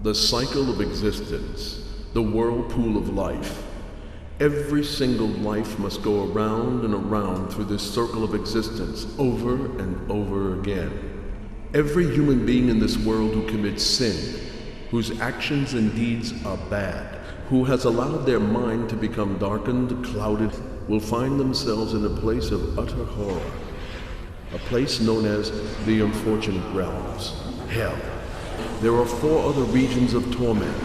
The cycle of existence, the whirlpool of life. Every single life must go around and around through this circle of existence over and over again. Every human being in this world who commits sin, whose actions and deeds are bad, who has allowed their mind to become darkened, clouded, will find themselves in a place of utter horror, a place known as the unfortunate realms, hell. There are 4 other regions of torment.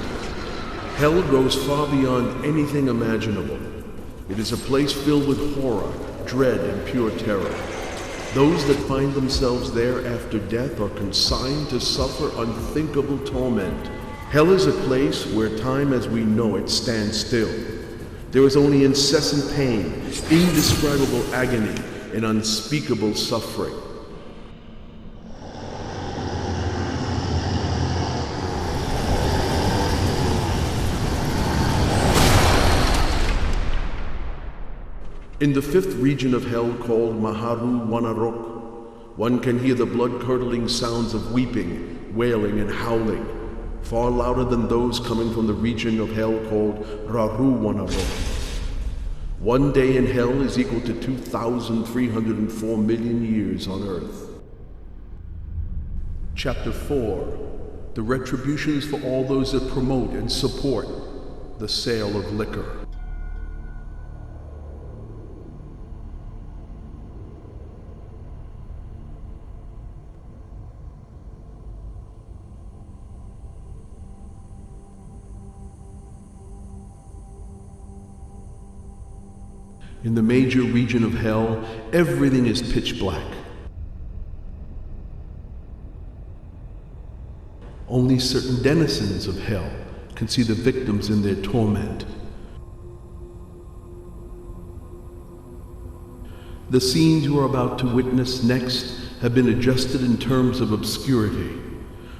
Hell goes far beyond anything imaginable. It is a place filled with horror, dread, and pure terror. Those that find themselves there after death are consigned to suffer unthinkable torment. Hell is a place where time as we know it stands still. There is only incessant pain, indescribable agony, and unspeakable suffering. In the 5th region of hell called Maharu Wanarok, one can hear the blood-curdling sounds of weeping, wailing, and howling, far louder than those coming from the region of hell called Raru Wanarok. One day in hell is equal to 2,304 million years on earth. Chapter 4. The retributions for all those that promote and support the sale of liquor. In the major region of hell, everything is pitch black. Only certain denizens of hell can see the victims in their torment. The scenes you are about to witness next have been adjusted in terms of obscurity,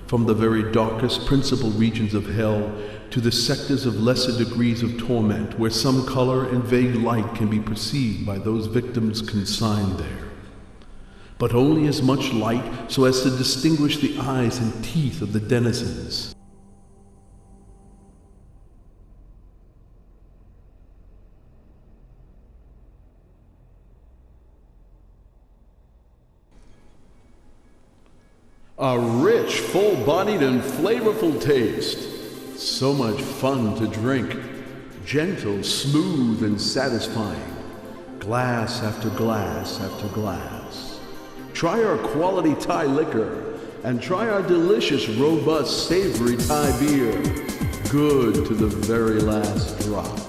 from the very darkest principal regions of hell to the sectors of lesser degrees of torment, where some color and vague light can be perceived by those victims consigned there. But only as much light so as to distinguish the eyes and teeth of the denizens. A rich, full-bodied, and flavorful taste. So much fun to drink. Gentle, smooth, and satisfying. Glass after glass after glass. Try our quality Thai liquor, and try our delicious, robust, savory Thai beer. Good to the very last drop.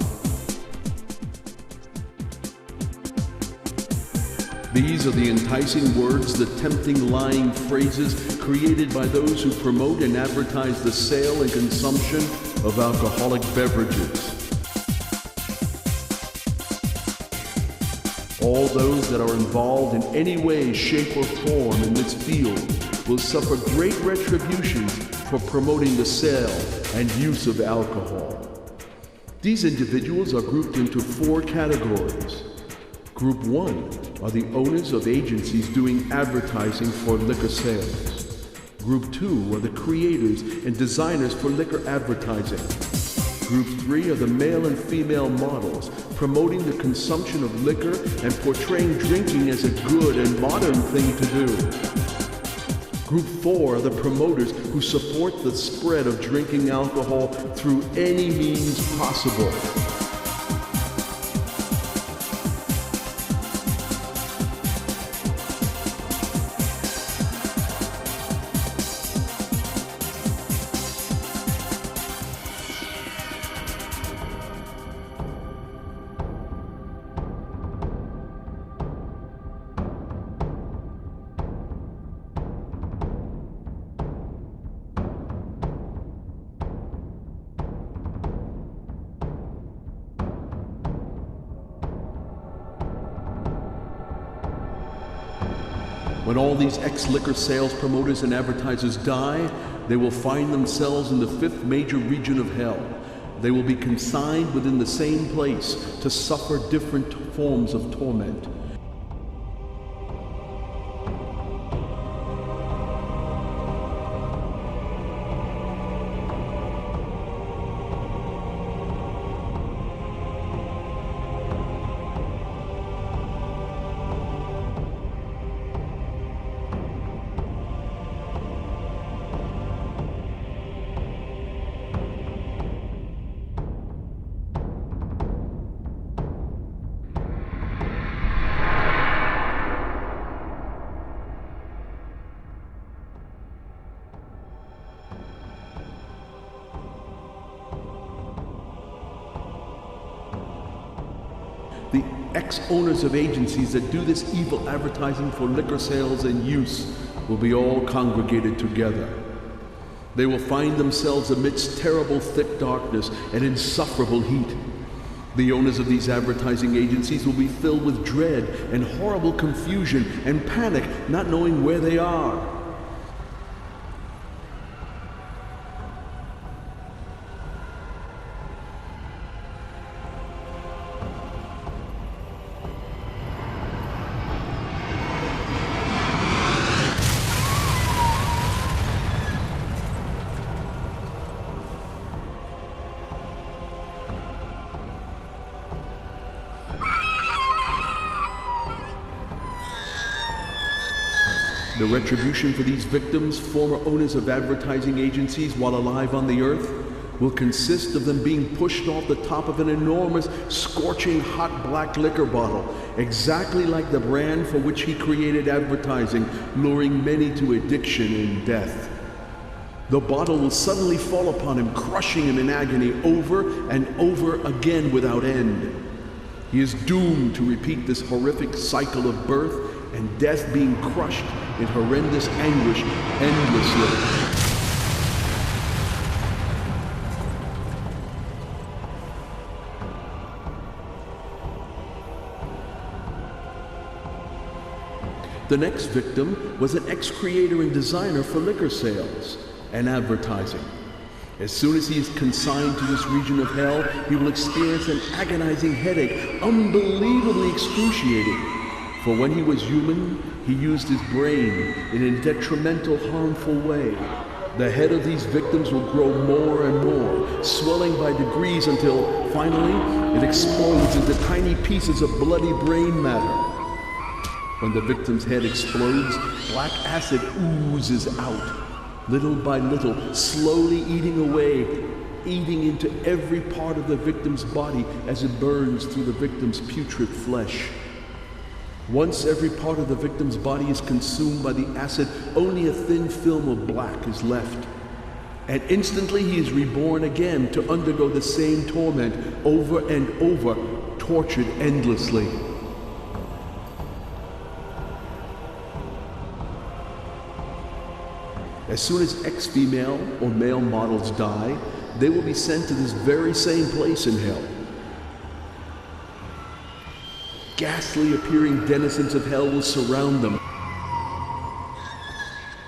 These are the enticing words, the tempting lying phrases created by those who promote and advertise the sale and consumption of alcoholic beverages. All those that are involved in any way, shape, or form in this field will suffer great retribution for promoting the sale and use of alcohol. These individuals are grouped into 4 categories. Group 1 are the owners of agencies doing advertising for liquor sales. Group 2 are the creators and designers for liquor advertising. Group 3 are the male and female models promoting the consumption of liquor and portraying drinking as a good and modern thing to do. Group 4 are the promoters who support the spread of drinking alcohol through any means possible. When all these ex-liquor sales promoters and advertisers die, they will find themselves in the 5th major region of hell. They will be consigned within the same place to suffer different forms of torment. ex-owners of agencies that do this evil advertising for liquor sales and use will be all congregated together. They will find themselves amidst terrible thick darkness and insufferable heat. The owners of these advertising agencies will be filled with dread and horrible confusion and panic, not knowing where they are. The retribution for these victims, former owners of advertising agencies while alive on the earth, will consist of them being pushed off the top of an enormous, scorching hot black liquor bottle, exactly like the brand for which he created advertising, luring many to addiction and death. The bottle will suddenly fall upon him, crushing him in agony over and over again without end. He is doomed to repeat this horrific cycle of birth and death, being crushed in horrendous anguish endlessly. The next victim was an ex-creator and designer for liquor sales and advertising. As soon as he is consigned to this region of hell, he will experience an agonizing headache, unbelievably excruciating. For when he was human, he used his brain in a detrimental, harmful way. The head of these victims will grow more and more, swelling by degrees until, finally, it explodes into tiny pieces of bloody brain matter. When the victim's head explodes, black acid oozes out, little by little, slowly eating away, eating into every part of the victim's body as it burns through the victim's putrid flesh. Once every part of the victim's body is consumed by the acid, only a thin film of black is left. And instantly he is reborn again to undergo the same torment over and over, tortured endlessly. As soon as ex-female or male models die, they will be sent to this very same place in hell. Ghastly appearing denizens of hell will surround them,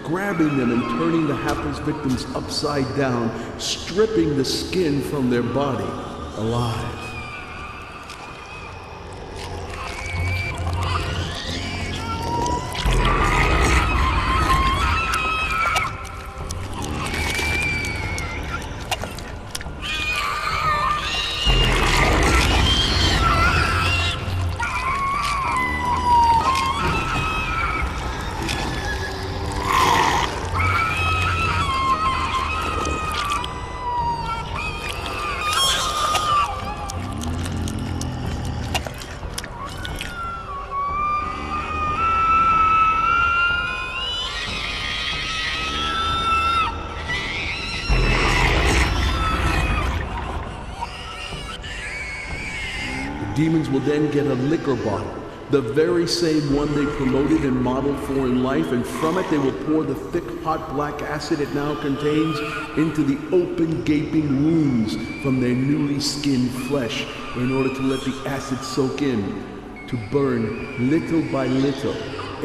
grabbing them and turning the hapless victims upside down, stripping the skin from their body alive. Demons will then get a liquor bottle, the very same one they promoted and modeled for in life, and from it they will pour the thick, hot black acid it now contains into the open, gaping wounds from their newly skinned flesh in order to let the acid soak in, to burn little by little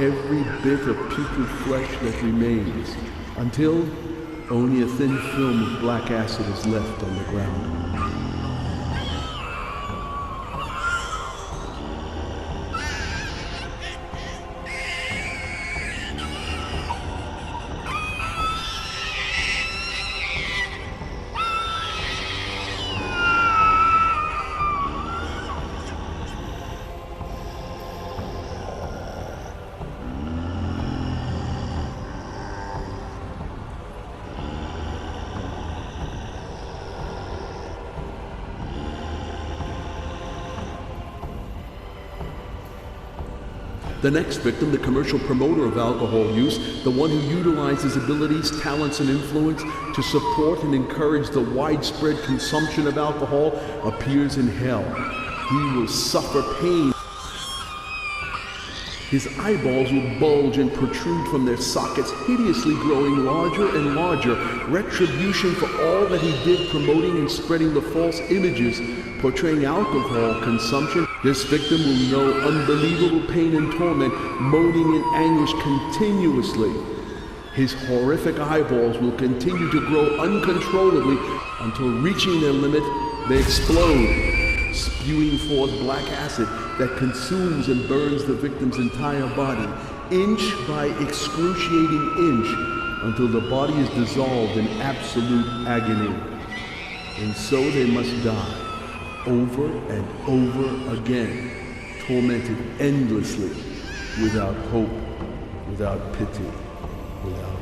every bit of putrid flesh that remains, until only a thin film of black acid is left on the ground. The next victim, the commercial promoter of alcohol use, the one who utilizes abilities, talents, and influence to support and encourage the widespread consumption of alcohol, appears in hell. He will suffer pain His eyeballs will bulge and protrude from their sockets, hideously growing larger and larger, retribution for all that he did promoting and spreading the false images, portraying alcohol consumption. This victim will know unbelievable pain and torment, moaning in anguish continuously. His horrific eyeballs will continue to grow uncontrollably until, reaching their limit, they explode, spewing forth black acid that consumes and burns the victim's entire body, inch by excruciating inch, until the body is dissolved in absolute agony. And so they must die, over and over again, tormented endlessly, without hope, without pity, without